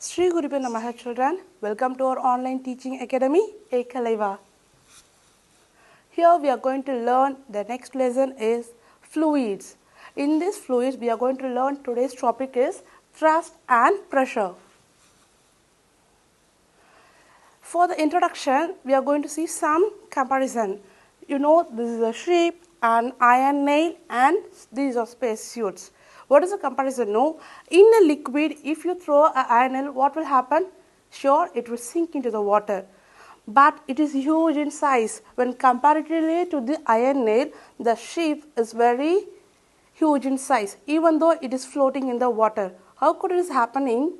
Sri Gurubhyo Namaha children, welcome to our online teaching academy, Ekalaiva. Here we are going to learn, the next lesson is fluids. In this fluids we are going to learn, today's topic is thrust and pressure. For the introduction, we are going to see some comparison. You know, this is a ship, an iron nail, and these are space suits. What is the comparison? No, in a liquid, if you throw an iron nail, what will happen? Sure, it will sink into the water. But it is huge in size. When comparatively to the iron nail, the ship is very huge in size, even though it is floating in the water. How could it is happening?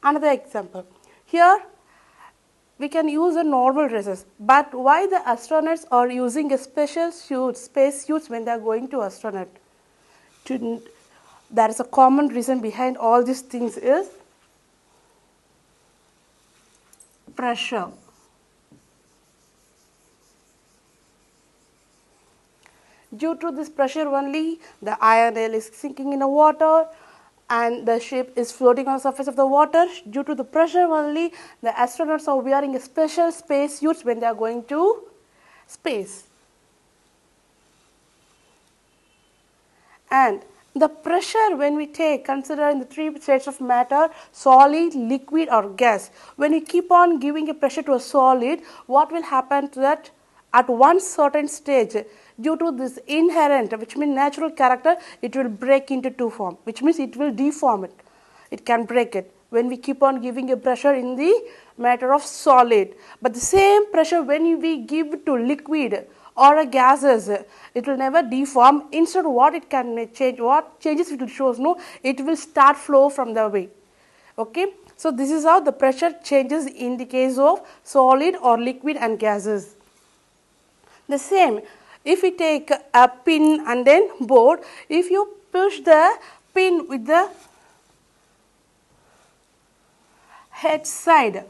Another example. Here, we can use a normal dresses, but why the astronauts are using a special suits, space suits when they are going to astronaut? There is a common reason behind all these things is pressure. Due to this pressure only, the iron nail is sinking in the water and the ship is floating on the surface of the water. Due to the pressure only, the astronauts are wearing a special space suits when they are going to space. And the pressure when we take, considering the three states of matter, solid, liquid or gas. When you keep on giving a pressure to a solid, what will happen to that? At one certain stage, due to this inherent, which means natural character, it will break into two forms, which means it will deform it. It can break it when we keep on giving a pressure in the matter of solid. But the same pressure when we give to liquid or a gases, it will never deform. Instead, what it can change, what changes it will show? No, it will start flow from the way. Okay, so this is how the pressure changes in the case of solid or liquid and gases. The same, if we take a pin and then board, if you push the pin with the head side,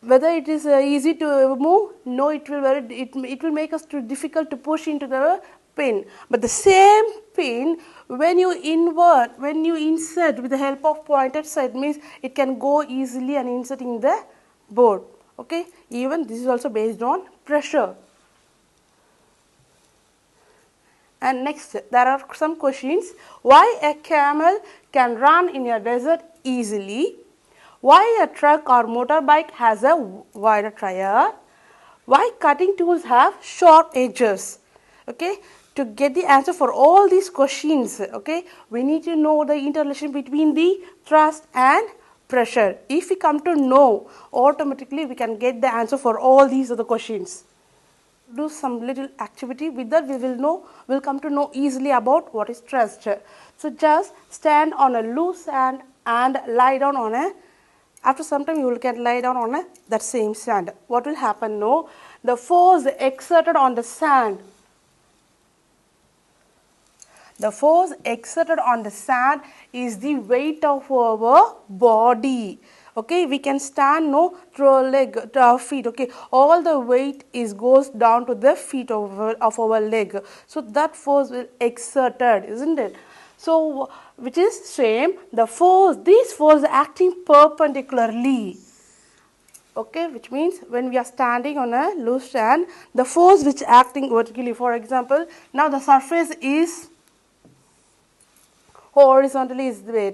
whether it is easy to move? No, it will make us too difficult to push into the pin. But the same pin, when you invert, when you insert with the help of pointed side, means it can go easily and insert in the board. Okay, even this is also based on pressure. And next, there are some questions. Why a camel can run in a desert easily? Why a truck or motorbike has a wider tire? Why cutting tools have sharp edges? Okay, to get the answer for all these questions, okay, we need to know the interrelation between the thrust and pressure. If we come to know, automatically we can get the answer for all these other questions. Do some little activity. With that, we'll come to know easily about what is thrust. So just stand on a loose sand and lie down on a. After some time, you will get lie down on that same sand. What will happen? No, the force exerted on the sand. The force exerted on the sand is the weight of our body. Okay, we can stand through our leg, to our feet. Okay, all the weight goes down to the feet of our leg. So that force will exerted, isn't it? So, which is same, the force, this force acting perpendicularly. Okay, which means when we are standing on a loose sand, the force which acting vertically, for example, now the surface is horizontally is there,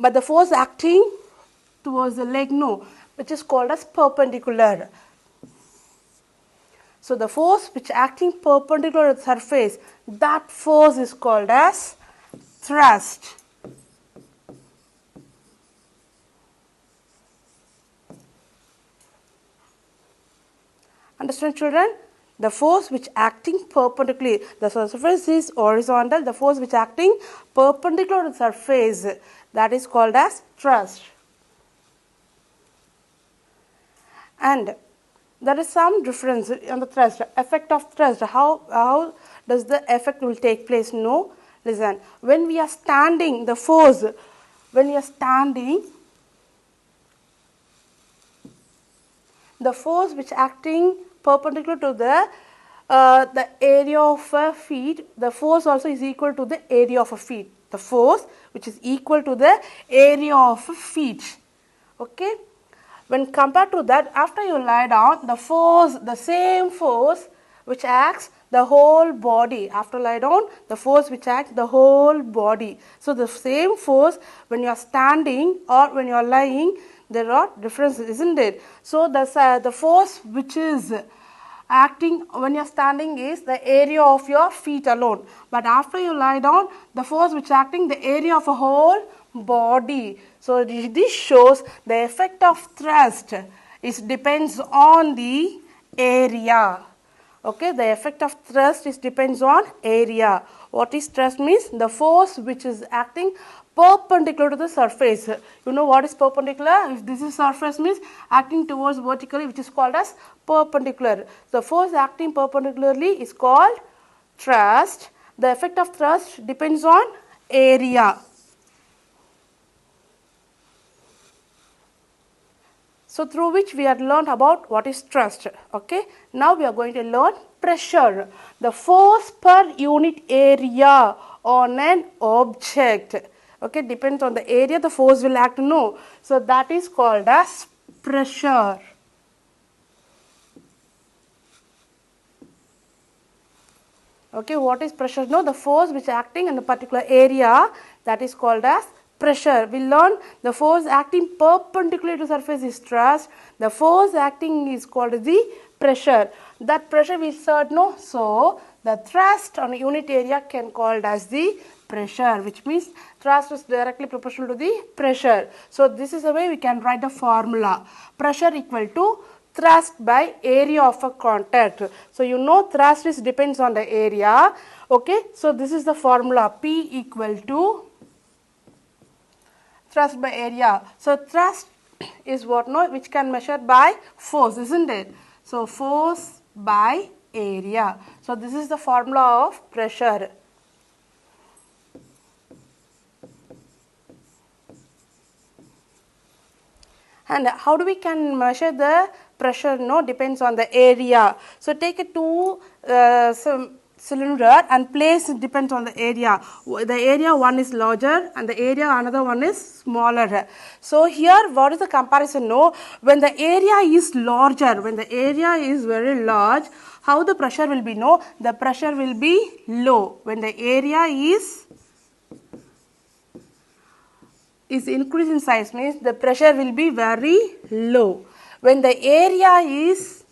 but the force acting towards the leg, no, which is called as perpendicular. So, the force which acting perpendicular to the surface, that force is called as thrust. Understand, children? The force which acting perpendicularly, the surface is horizontal, the force which acting perpendicular to the surface, that is called as thrust. And there is some difference on the thrust, effect of thrust. How does the effect will take place? No. Listen, when we are standing, the force, when we are standing, the force which acting perpendicular to the area of a feet, the force also is equal to the area of a feet. The force which is equal to the area of a feet. Okay. When compared to that, after you lie down, the same force which acts the whole body. After lie down, the force which acts the whole body. So the same force when you are standing or when you are lying, there are differences, isn't it? So the force which is acting when you are standing is the area of your feet alone. But after you lie down, the force which is acting the area of a whole body. So this shows the effect of thrust depends on the area. Okay, the effect of thrust depends on area. What is thrust means? The force which is acting perpendicular to the surface. You know what is perpendicular? If this is surface means acting towards vertically, which is called as perpendicular. The force acting perpendicularly is called thrust. The effect of thrust depends on area. So through which we have learned about what is thrust. Okay. Now we are going to learn pressure. The force per unit area on an object. Okay. Depends on the area the force will act. No. So that is called as pressure. Okay. What is pressure? No. The force which is acting in a particular area, that is called as pressure. We learn the force acting perpendicular to surface is thrust. The force acting is called the pressure. That pressure we said no. So the thrust on a unit area can called as the pressure, which means thrust is directly proportional to the pressure. So this is the way we can write the formula. Pressure equal to thrust by area of a contact. So you know thrust depends on the area. Okay. So this is the formula. P equal to thrust by area. So thrust is what no, which can measure by force, isn't it? So force by area. So this is the formula of pressure. And how do we can measure the pressure? No, depends on the area. So take a two cylinder and place depends on the area. The area one is larger and the area another one is smaller. So here what is the comparison? No, when the area is larger, when the area is very large, how the pressure will be? No, the pressure will be low. When the area is increased in size means the pressure will be very low. When the area is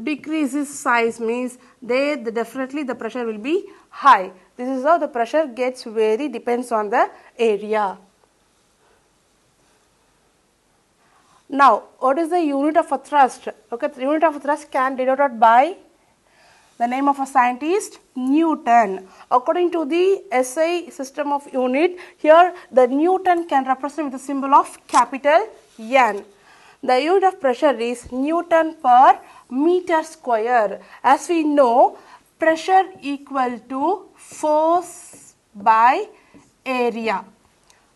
decreases size means definitely the pressure will be high. This is how the pressure gets vary, depends on the area. Now what is the unit of a thrust? Okay, the unit of a thrust can be denoted by the name of a scientist, Newton. According to the SI system of unit, here the Newton can represent with the symbol of capital N. The unit of pressure is Newton per meter square. As we know, pressure equal to force by area.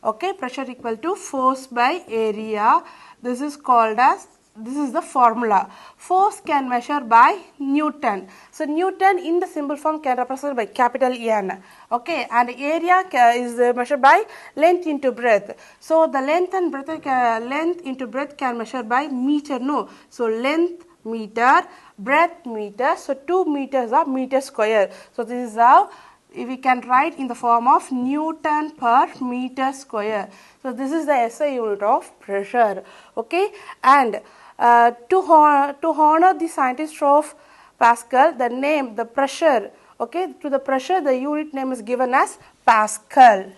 Okay, pressure equal to force by area. This is called as, this is the formula. Force can measure by Newton. So Newton in the symbol form can represent by capital N. Okay, and area is measured by length into breadth. So the length and breadth, length into breadth can measure by meter. No, so length meter, breadth meter. So 2 meters are meter square. So this is how we can write in the form of Newton per meter square. So this is the SI unit of pressure. Okay, and to honor the scientist of Pascal, the name, the pressure, okay, to the pressure the unit name is given as Pascal.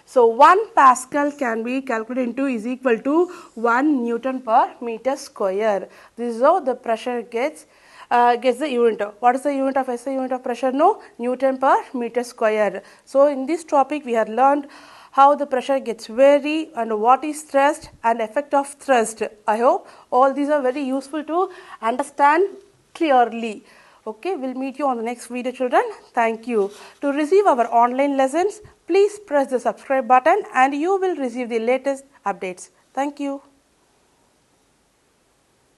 So 1 Pascal can be calculated into is equal to 1 Newton per meter square. This is how the pressure gets the unit. What is the unit of SI unit of pressure? No, Newton per meter square. So in this topic we have learned how the pressure gets vary and what is thrust and effect of thrust. I hope all these are very useful to understand clearly. Okay, we'll meet you on the next video, children. Thank you. To receive our online lessons, please press the subscribe button and you will receive the latest updates. Thank you.